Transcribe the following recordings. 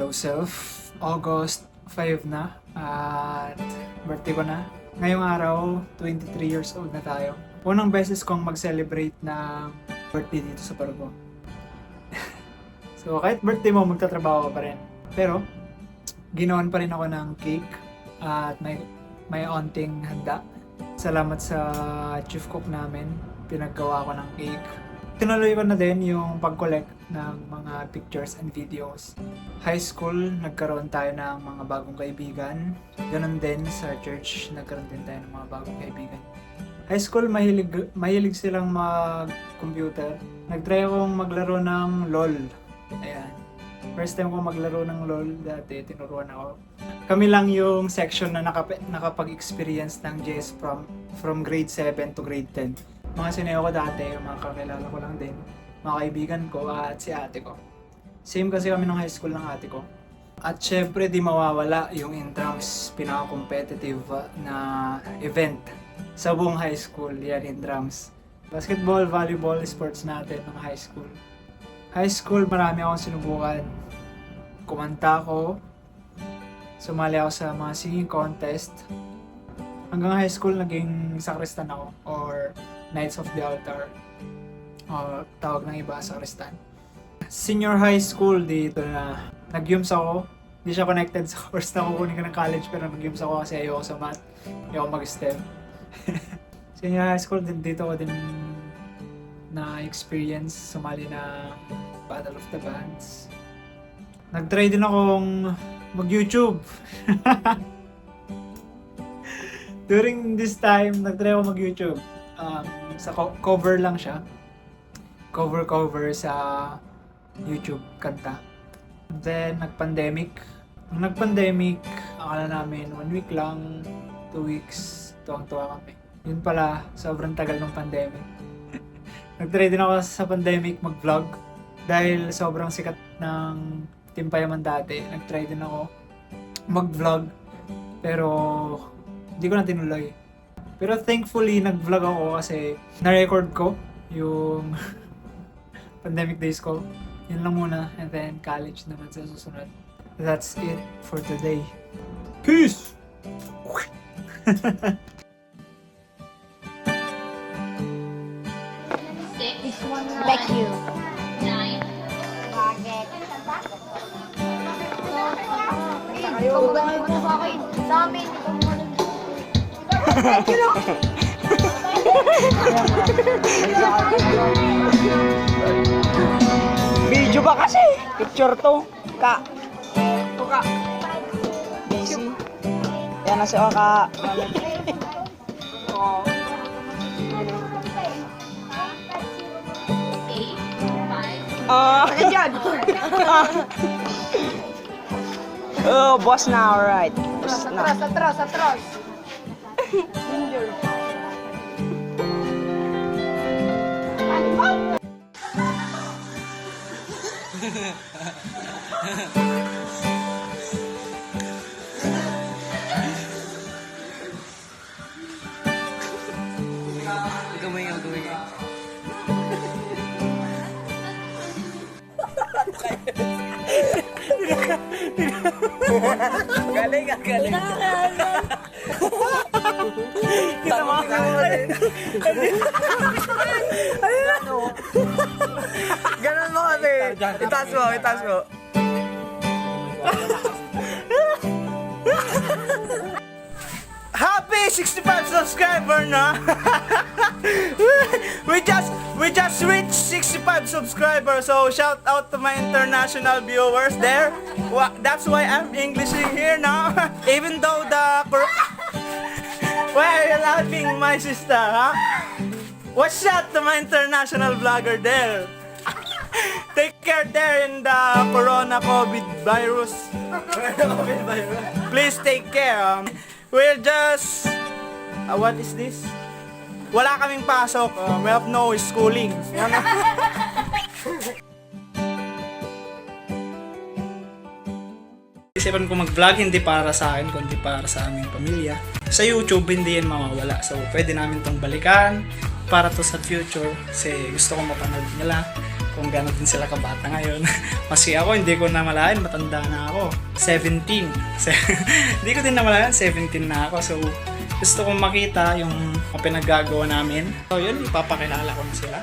Hello self, August 5 na at birthday ko na. Ngayong araw, 23 years old na tayo. Unang beses kong mag-celebrate ng birthday dito sa Pargo. So kahit birthday mo, magtatrabaho ka pa rin. Pero, ginawan pa rin ako ng cake at may onting handa. Salamat sa chief cook namin, pinaggawa ko ng cake. Tinuloy ko na din yung pag-collect ng mga pictures and videos. High school, nagkaroon tayo ng mga bagong kaibigan. Ganon din sa church, nagkaroon din tayo ng mga bagong kaibigan. High school, mahilig silang mag-computer. Nag-try akong maglaro ng LOL. Ayan. First time ko maglaro ng LOL, dati tinuruan ako. Kami lang yung section na nakapag-experience ng JS from grade 7 to grade 10. Mga sinayo ko dati, mga kakilala ko lang din, mga kaibigan ko at si ate ko. Same kasi kami ng high school ng ate ko. At syempre di mawawala yung intrams, pinaka-competitive na event sa buong high school, yan intrams. Basketball, volleyball, sports natin ng high school. High school, marami akong sinubukan. Kumanta ako, sumali ako sa mga singing contest. Hanggang high school, naging sakristan ako or Knights of the Altar o tawag ng iba sakristan. Senior high school dito na nag-UMS ako. Hindi siya connected sa course na kukunin ko ng college pero nag-UMS ako kasi ayoko sa math. Ayoko mag-STEM. Senior high school dito ko din na experience sumali na Battle of the Bands. Nag-try din akong mag-YouTube. During this time, nag-try ako mag-YouTube. Sa cover lang siya. Cover sa YouTube kanta. Then, nag-pandemic. Nung nag-pandemic, akala namin 1 week lang, 2 weeks, tuwang-tuwa kami. Yun pala, sobrang tagal ng pandemic. Nag-try din ako sa pandemic mag-vlog. Dahil sobrang sikat ng Team Payaman dati, nag-try din ako mag-vlog. Pero, hindi ko na tinuloy. Pero thankfully, nag-vlog ako kasi na-record ko yung pandemic days ko. Yun lang muna. And then, college naman sa susunod. That's it for today. Peace! Like you. Kumbaga po sa akin. Sa amin. Video ba kasi? Picture to. Ka. Busy. Yan na si Oka. Ano dyan? Oh, boss na, alright. Boss na. Atras. Gawin. Galing. Kita mo Ganun mo kasi. Itaas mo. Happy 65 subscriber na. we just reached 65 subscribers. So shout out to my international viewers there. That's why I'm Englishing here now. Even though why are you laughing, my sister, huh? What's that to my international vlogger there? Take care there in the COVID virus. Please take care. We're just... what is this? Wala kaming pasok. We have no schooling. Isipan ko mag-vlog hindi para sa akin, kundi para sa aming pamilya. Sa YouTube, hindi yan mawawala. So, pwede namin tong balikan para to sa future. Kasi gusto ko mapanood nila kung gano'n din sila kabata ngayon. Kasi ako, hindi ko namalayan, matanda na ako. 17. Hindi ko din namalayan, 17 na ako. So, gusto kong makita yung pinaggagawa namin. So, yun, ipapakilala ko na sila.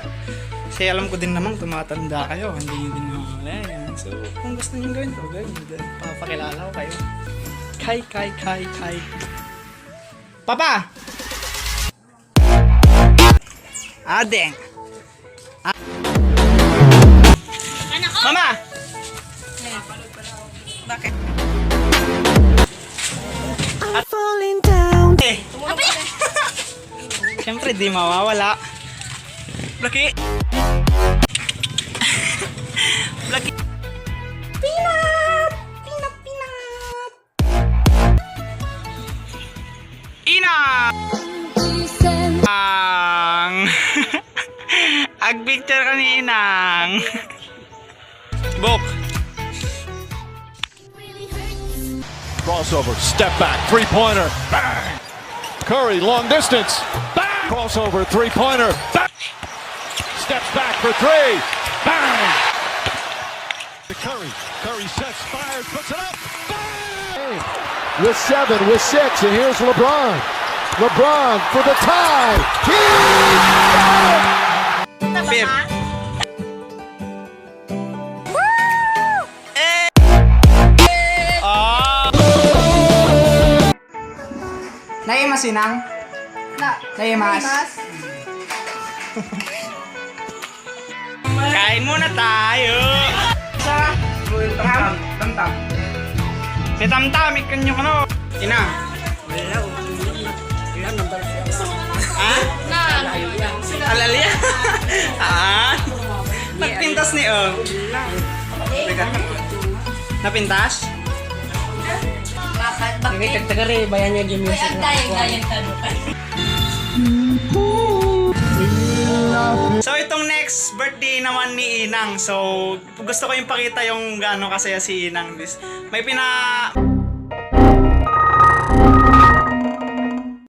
Kasi alam ko din namang tumatanda kayo, hindi nyo din namalayan. So, kung gusto nyo gawin to, gawin nyo din. Papakilala ko kayo. Kai. Papa! Adeng! Mama! Bakit? I'm falling down. Siyempre, di mawawala. Blaki! Blaki! Peanut! Ina! Ag-picture ka ni Inang. Book. Crossover, step back, three-pointer, bang! Curry, long distance, bang! Crossover, three-pointer, bang! Steps back for three, bang! To Curry sets, fires, puts it up, bang! With 7, with 6, and here's LeBron. LeBron for the tie. Pip. Naimas Inang? Naimas? Kain muna tayo! Sa Tam-tam. Si Tam-tam, ikan nyo ano? Inang? Ha? Alalya? Nagpintas ni O. Napintas? Tagari, bayan niya yung music na. So itong next birthday naman ni Inang. So gusto ko yung pakita yung gaano kasaya si Inang.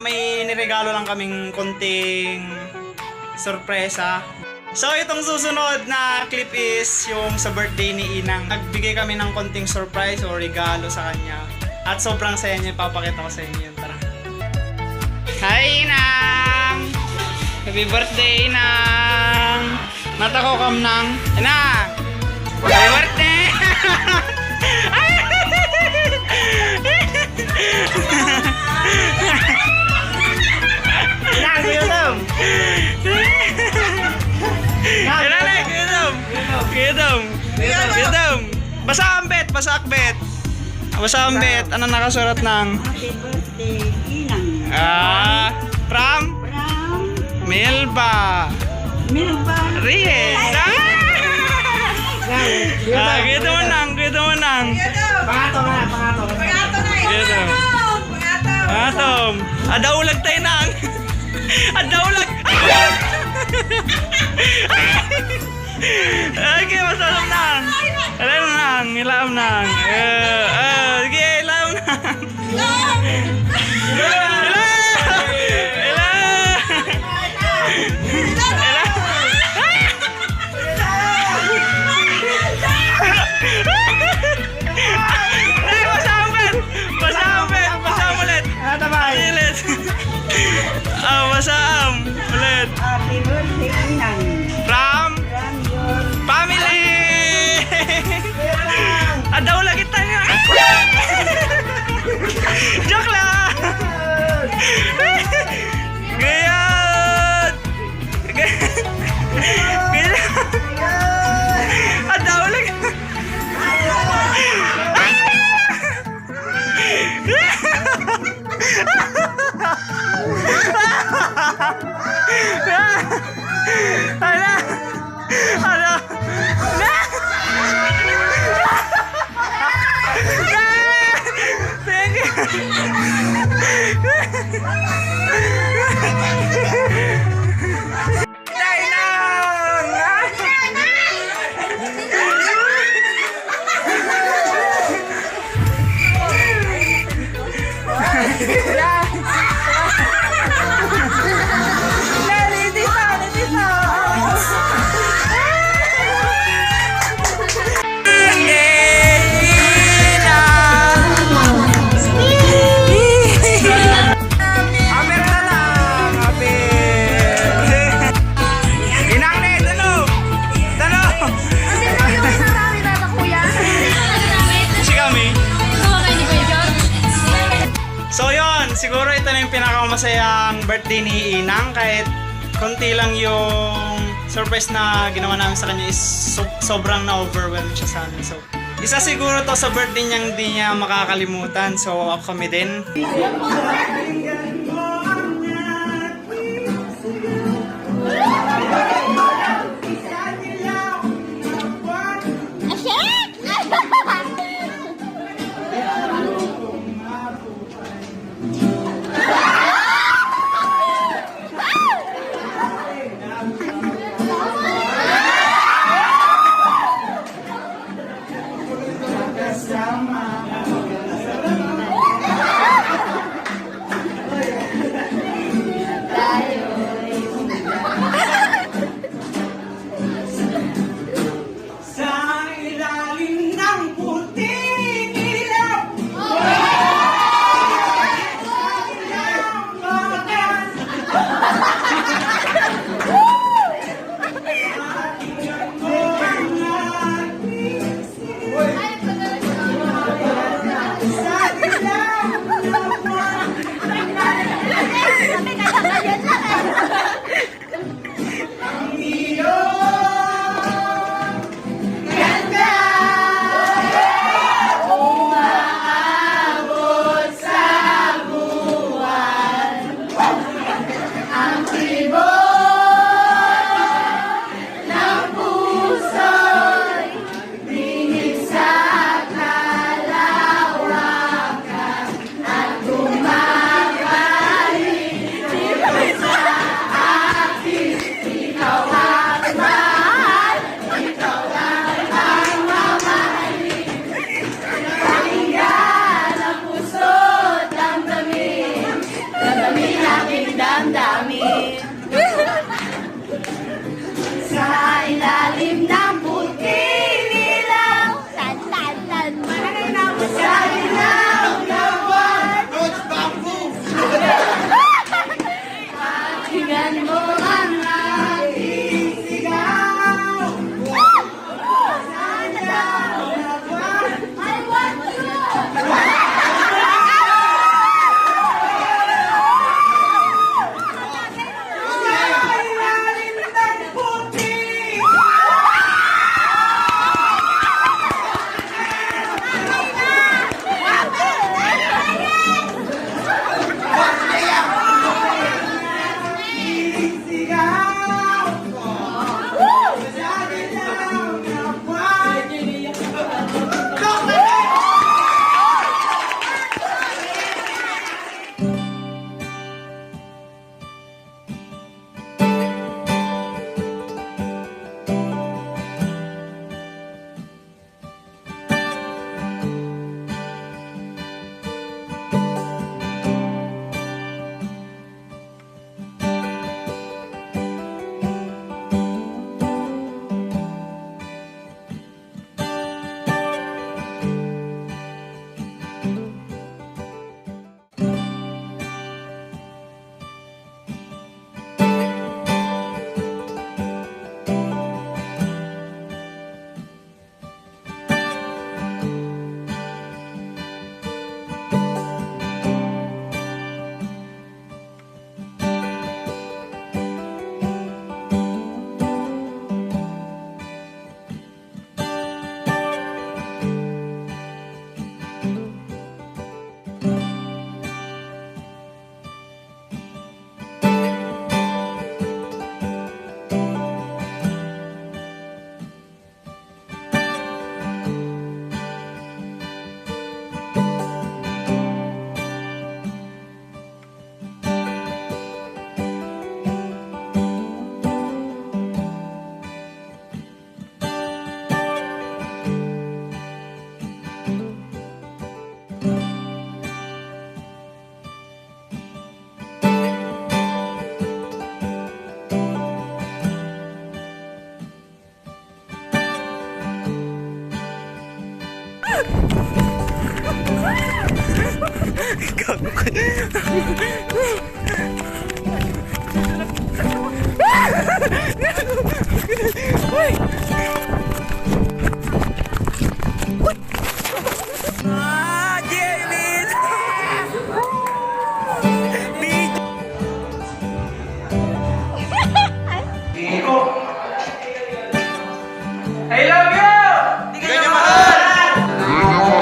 May niregalo lang kaming konting sorpresa. So itong susunod na clip is yung sa birthday ni Inang. Nagbigay kami ng konting surprise o regalo sa kanya. At sobrang saya niya, ipapakita ko sa inyo yun. Tara. Hi Inang! Happy birthday Inang! Natako kam nang. Inang! Happy birthday! Inang, gutom! Gutom! Basa ang bet! Basa ang bet! Ano nakasurat ng? Happy birthday, Inang. From? Melba! Reyes! Gutom mo nang! Pangatom! Adaulag tayo nang! Adaulag! Okay, masalam nang! Ilaam nang! Sige, ilaam nang! Masam ulit. Happy birthday, Inang. From Your family. Adaw lagi tayo. Joke lang. Gayat. Adaw lagi. Thank you. Siguro ito na yung pinakamasayang birthday ni Inang kahit konti lang yung surprise na ginawa namin sa kanya is sobrang na-overwhelmed siya sa amin. So, isa siguro to sa birthday niyang hindi niya makakalimutan. So, ako kami din.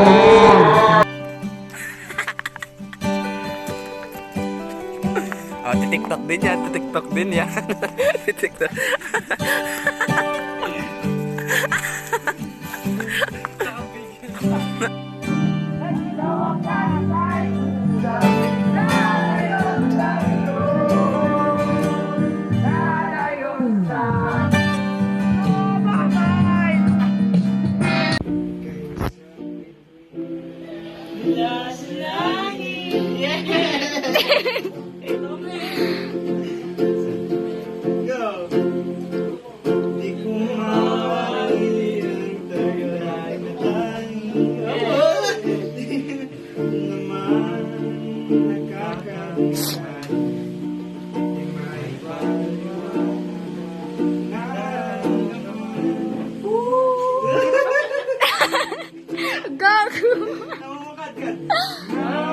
Oh, titiktok din yan, titiktok din yan. Titiktok. Gago. Namumukad ka.